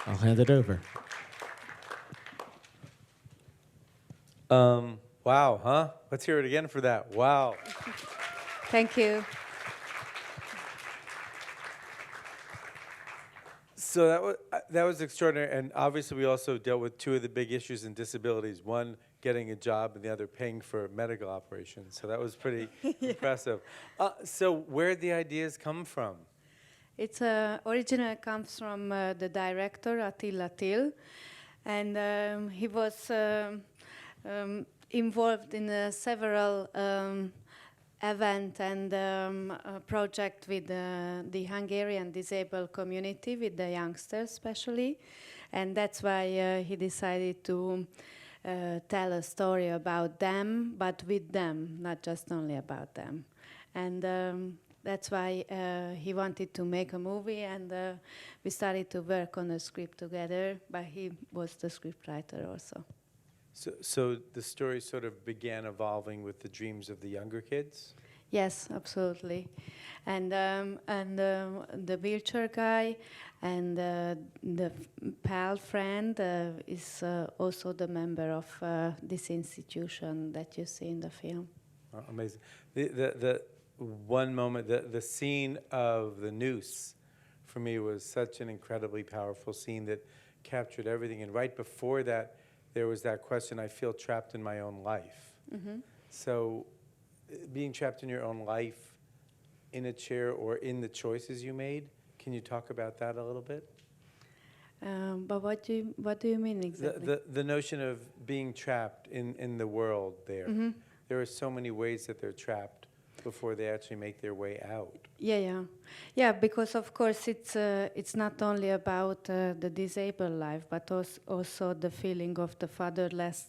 I'll hand it over. Wow, huh? Let's hear it again for that. Wow. Thank you. So that was extraordinary, and obviously we also dealt with two of the big issues in disabilities: one, getting a job, and the other, paying for medical operations. So that was pretty impressive. So where did the ideas come from? It's originally comes from the director Attila Till, and he was involved in several event and project with the Hungarian disabled community, with the youngsters especially, and that's why he decided to tell a story about them, but with them, not just only about them. And that's why he wanted to make a movie, and we started to work on a script together, but he was the scriptwriter also. So the story sort of began evolving with the dreams of the younger kids? Yes, absolutely. And the wheelchair guy and the pal friend is also the member of this institution that you see in the film. Oh, amazing. The one moment, the scene of the noose, for me, was such an incredibly powerful scene that captured everything. And right before that, there was that question, I feel trapped in my own life. Mm-hmm. So being trapped in your own life, in a chair or in the choices you made, can you talk about that a little bit? But what do you mean exactly? The notion of being trapped in the world there. Mm-hmm. There are so many ways that they're trapped before they actually make their way out. Yeah. Because of course it's not only about the disabled life, but also the feeling of the fatherless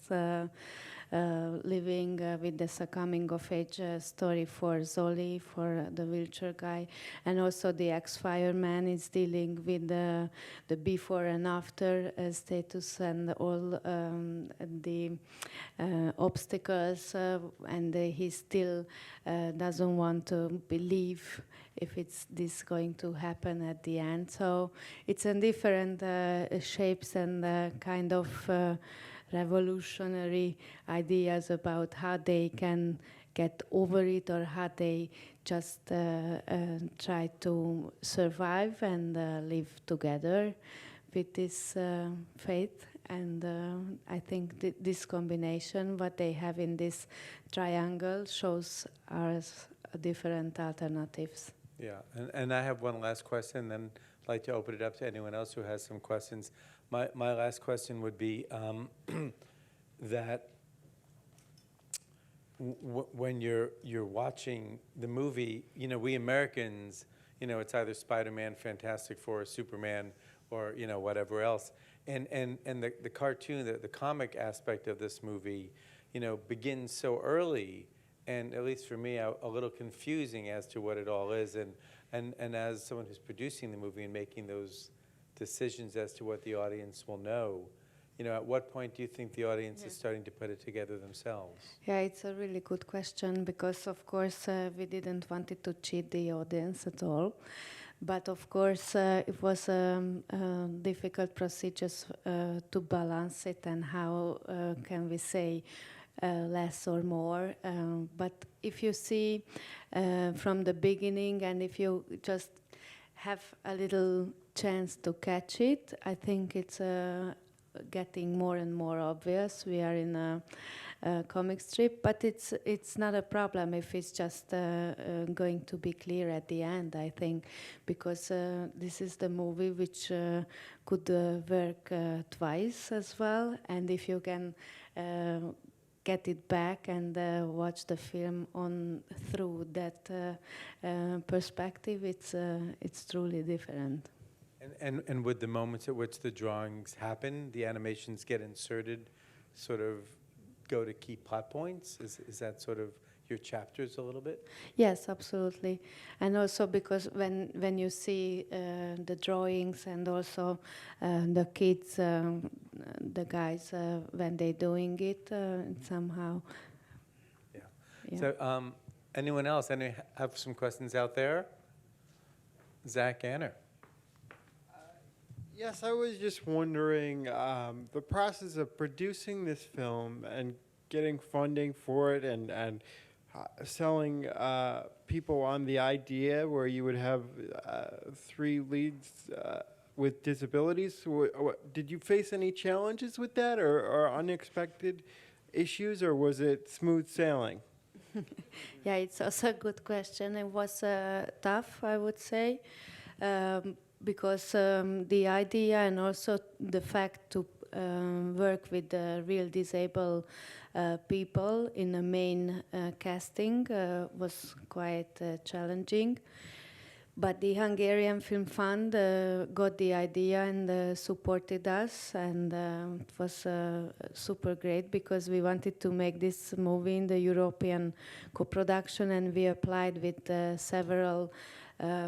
living with the coming of age story for Zoli, for the wheelchair guy, and also the ex-fireman is dealing with the before and after status and all the obstacles, and he still doesn't want to believe if it's this going to happen at the end. So it's in different shapes and kind of revolutionary ideas about how they can get over it, or how they just try to survive and live together with this faith. And I think this combination, what they have in this triangle, shows us different alternatives. Yeah, and I have one last question, then I'd like to open it up to anyone else who has some questions. My last question would be that when you're watching the movie, you know, we Americans, you know, it's either Spider-Man, Fantastic Four, Superman, or, you know, whatever else. And the cartoon, the comic aspect of this movie, you know, begins so early, and at least for me, a little confusing as to what it all is. And as someone who's producing the movie and making those decisions as to what the audience will know, you know, at what point do you think the audience is starting to put it together themselves? Yeah, it's a really good question, because of course we didn't want it to cheat the audience at all. But of course it was difficult procedures to balance it, and how can we say less or more. But if you see from the beginning, and if you just have a little chance to catch it, I think it's getting more and more obvious. We are in a comic strip, but it's not a problem if it's just going to be clear at the end, I think, because this is the movie which could work twice as well, and if you can get it back and watch the film on through that perspective, it's truly different. And with the moments at which the drawings happen, the animations get inserted, sort of go to key plot points? Is that sort of your chapters a little bit? Yes, absolutely. And also because when you see the drawings, and also the kids, the guys, when they're doing it, somehow. Yeah. So anyone else? Any have some questions out there? Zach Anner. Yes, I was just wondering the process of producing this film and getting funding for it and selling people on the idea where you would have three leads with disabilities. Did you face any challenges with that or unexpected issues, or was it smooth sailing? Yeah, it's also a good question. It was tough, I would say, because the idea and also the fact to work with the real disabled people in the main casting was quite challenging. But the Hungarian Film Fund got the idea and supported us, and it was super great because we wanted to make this movie in the European co-production, and we applied with several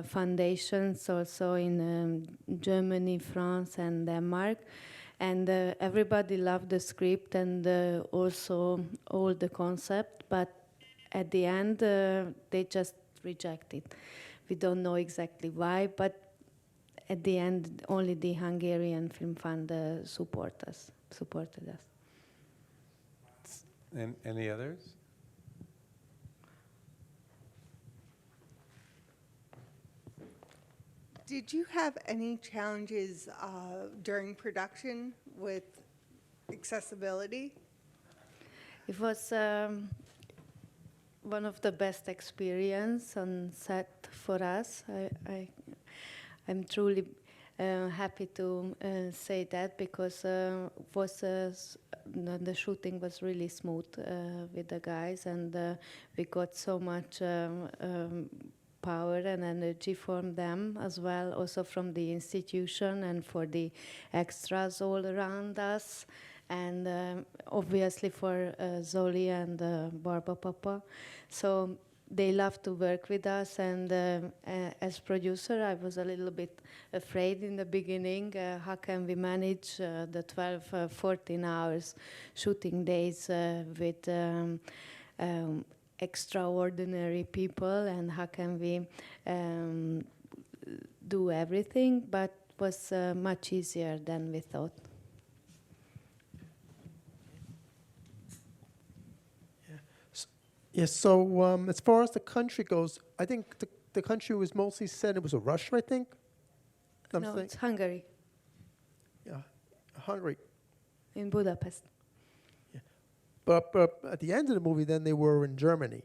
foundations also in Germany, France, and Denmark. And everybody loved the script and also all the concept, but at the end they just rejected. We don't know exactly why, but at the end, only the Hungarian Film Fund supported us. And any others? Did you have any challenges during production with accessibility? It was one of the best experience on set for us. I'm truly happy to say that because the shooting was really smooth with the guys, and we got so much power and energy from them as well, also from the institution and for the extras all around us. And obviously for Zoli and Barba Papa. So they love to work with us, and as producer I was a little bit afraid in the beginning, how can we manage the 12, 14 hours shooting days with extraordinary people, and how can we do everything, but it was much easier than we thought. Yes, so as far as the country goes, I think the country was mostly said it was a Russia, I think? No, it's Hungary, Yeah, Hungary. in Budapest. But at the end of the movie, then they were in Germany.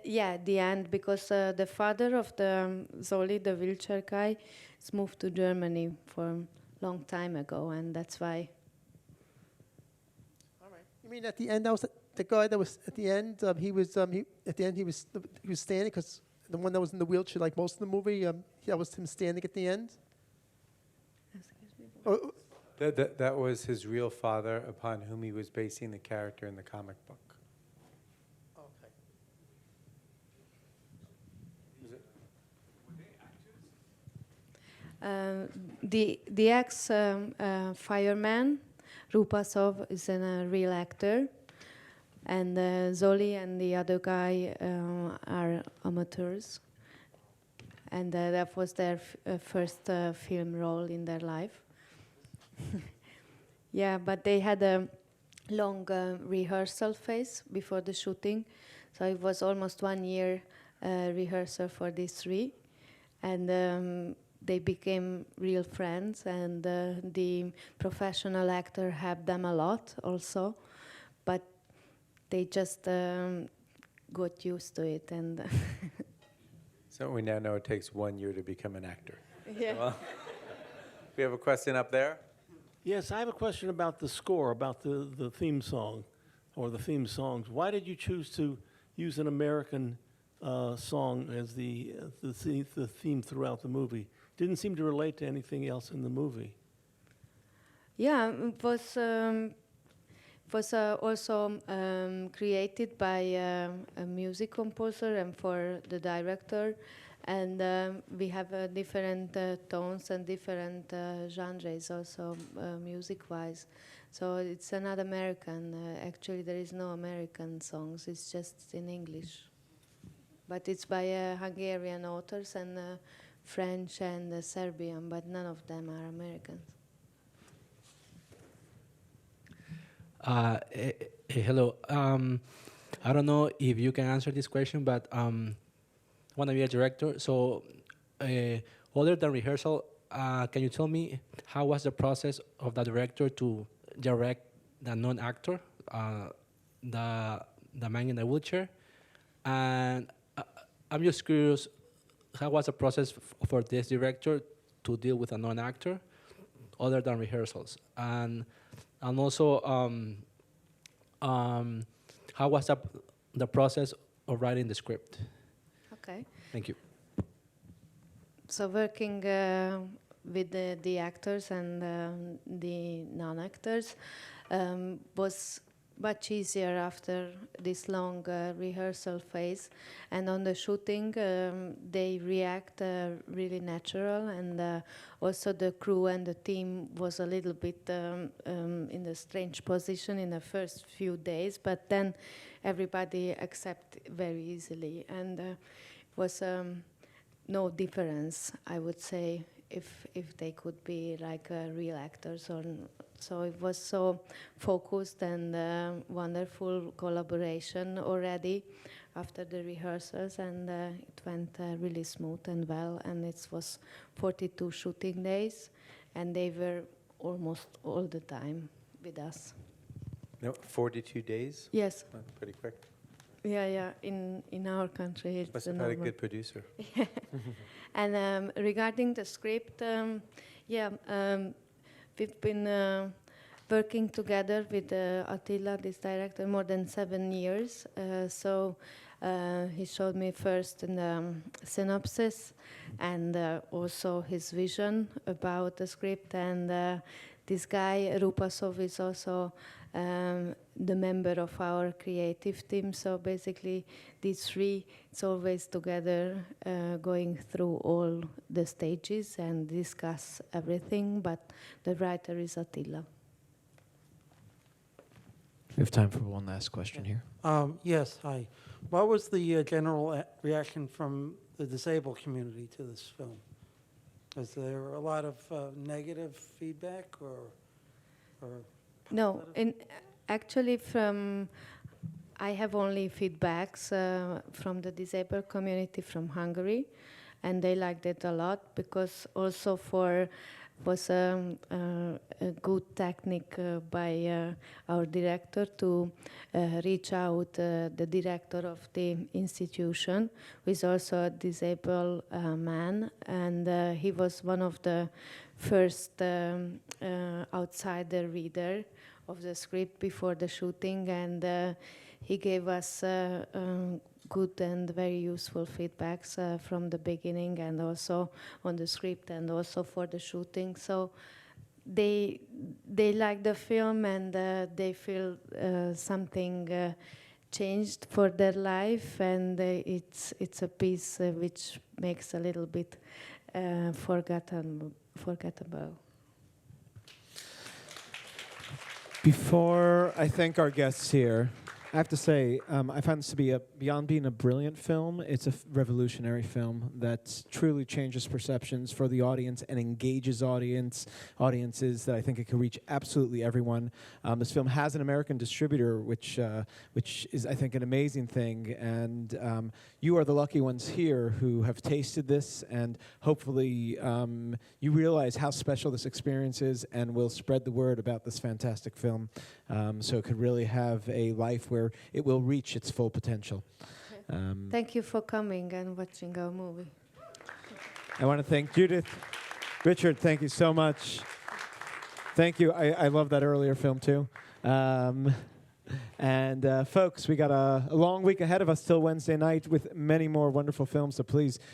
Yeah, at the end, because the father of the Zoli, the wheelchair guy, has moved to Germany for a long time ago, and that's why. All right. You mean at the end, that was the guy that was at the end? At the end he was standing, because the one that was in the wheelchair, like most of the movie, that was him standing at the end. Excuse me. Oh, That was his real father, upon whom he was basing the character in the comic book. okay. The ex fireman Rupasov is a real actor, and Zoli and the other guy are amateurs, and that was their first film role in their life. Yeah, but they had a long rehearsal phase before the shooting, so it was almost 1 year rehearsal for these three, and they became real friends, and the professional actor helped them a lot also, but they just got used to it. And So we now know it takes 1 year to become an actor. yeah. Well, we have a question up there. Yes, I have a question about the score, about the theme song, or the theme songs. Why did you choose to use an American song as the theme throughout the movie? Didn't seem to relate to anything else in the movie. Yeah, it was also created by a music composer and for the director, and we have different tones and different genres also music-wise. So it's not American. Actually, there is no American songs. It's just in English. But it's by Hungarian authors and French and Serbian, but none of them are Americans. Hello. I don't know if you can answer this question, but want to be a director. So, other than rehearsal, can you tell me how was the process of the director to direct the non-actor, the man in the wheelchair? And I'm just curious, how was the process for this director to deal with a non-actor, other than rehearsals? And also, how was the process of writing the script? Okay. Thank you. So working with the actors and the non-actors was much easier after this long rehearsal phase. And on the shooting, they react really natural. And also the crew and the team was a little bit in a strange position in the first few days, but then everybody accepted very easily. And it was no difference, I would say, if they could be like real actors or so. It was so focused and wonderful collaboration already after the rehearsals, and it went really smooth and well. And it was 42 shooting days, and they were almost all the time with us. No, 42 days? Yes, Pretty quick. yeah. In our country, it's Must the have had a normal. good producer. And regarding the script, we've been working together with Attila, this director, more than 7 years. So he showed me first in the synopsis and also his vision about the script. And this guy, Rupasov, is also the member of our creative team. So basically, these three, it's always together going through all the stages and discuss everything. But the writer is Attila. We have time for one last question here. Yes, hi. What was the general reaction from the disabled community to this film? Was there a lot of negative feedback or No, actually, I have only feedbacks from the disabled community from Hungary, and they liked it a lot because also was a good technique by our director to reach out the director of the institution, who is also a disabled man, and he was one of the first outsider reader of the script before the shooting, and he gave us good and very useful feedbacks from the beginning and also on the script and also for the shooting. So they like the film, and they feel something changed for their life, and it's a piece which makes a little bit forgettable. Before I thank our guests here, I have to say, I found this to be beyond being a brilliant film, it's a revolutionary film that truly changes perceptions for the audience and engages audiences that I think it can reach absolutely everyone. This film has an American distributor, which is, I think, an amazing thing. And you are the lucky ones here who have tasted this, and hopefully you realize how special this experience is and will spread the word about this fantastic film, so it could really have a life where it will reach its full potential. Thank you for coming and watching our movie. I want to thank Judith. Richard, thank you so much. Thank you. I love that earlier film too. And folks, we got a long week ahead of us till Wednesday night with many more wonderful films, so please